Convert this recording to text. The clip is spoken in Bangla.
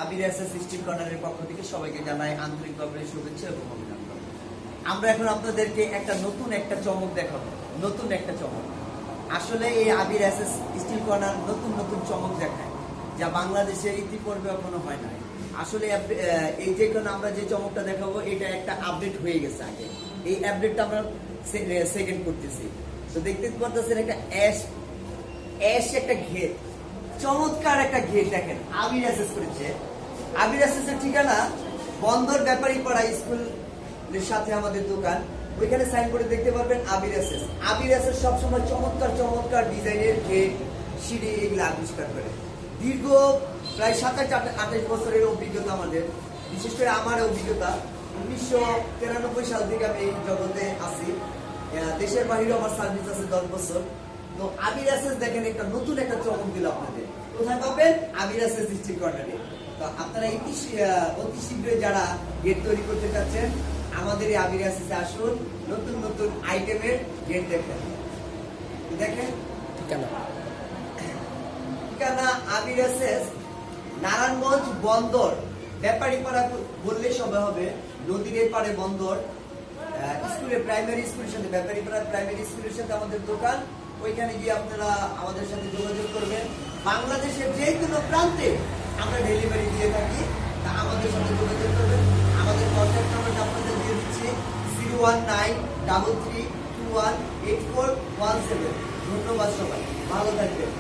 আবির এসএস স্টিল কর্নারের পক্ষ থেকে সবাইকে জানাই আন্তরিকভাবে শুভেচ্ছা এবং অভিনন্দন। আমরা এখন আপনাদেরকে নতুন একটা চমক দেখাবো, নতুন একটা চমক। আসলে এই আবির এসএস স্টিল কর্নার নতুন নতুন চমক দেখায়, যা বাংলাদেশে ইতিপূর্বে এখনো হয় নাই। আসলে এই যে আমরা যে চমকটা দেখাবো, এটা একটা আপডেট হয়ে গেছে আগে। এই আপডেটটা আমরা সেকেন্ড করতেছি। তো দেখতে পাচ্ছেন একটা অ্যাশ একটা ঘের, চমৎকার একটা ঘের দেখেন আবির এসএস করেছে। আবির এসএস এর ঠিকানা বন্দর ব্যাপারী পাড়া স্কুলের সাথে আমাদের দোকান, ওইখানে সাইনবোর্ডে দেখতে পারবেন আবির এসএস। আবির এসএস সবসময় চমৎকার চমৎকার ডিজাইনের গেট, সিঁড়ি এগুলো আবিষ্কার করে। দীর্ঘ প্রায় 27-28 বছরের অভিজ্ঞতা আমাদের, বিশেষ করে আমার অভিজ্ঞতা 1993 সাল থেকে আমি এই জগতে আছি। দেশের বাহিরে আমার সার্ভিস আছে 10 বছর। তো আবির এসএস দেখেন নতুন একটা চমক দিল আপনাদের। কোথায় পাবেন? আবির এসএস স্টিল কর্নারে। তো আপনারা অতি শীঘ্রই যারা গেট তৈরি করতে চাচ্ছেন, আমাদের এই আবির এসএস আসুন, নতুন নতুন আইটেমের গেট দেখেন। দেখেন ঠিকানা আবির এসএস, নারায়ণগঞ্জ বন্দর ব্যাপারী পাড়া বললে সবে হবে, নদীর পাড়ে বন্দর স্কুলে, প্রাইমারি স্কুলের সাথে, ব্যাপারী পাড়া প্রাইমারি স্কুলের সাথে আমাদের দোকান। ওইখানে গিয়ে আপনারা আমাদের সাথে যোগাযোগ করবেন। বাংলাদেশের যে কোনো প্রান্তে আমরা ডেলিভারি দিয়ে থাকি, তা আমাদের সাথে যোগাযোগ করবেন। আমাদের কন্ট্যাক্ট নাম্বারটা আপনাদের দিয়ে দিচ্ছি 01933218417। ধন্যবাদ সবাই, ভালো থাকবেন।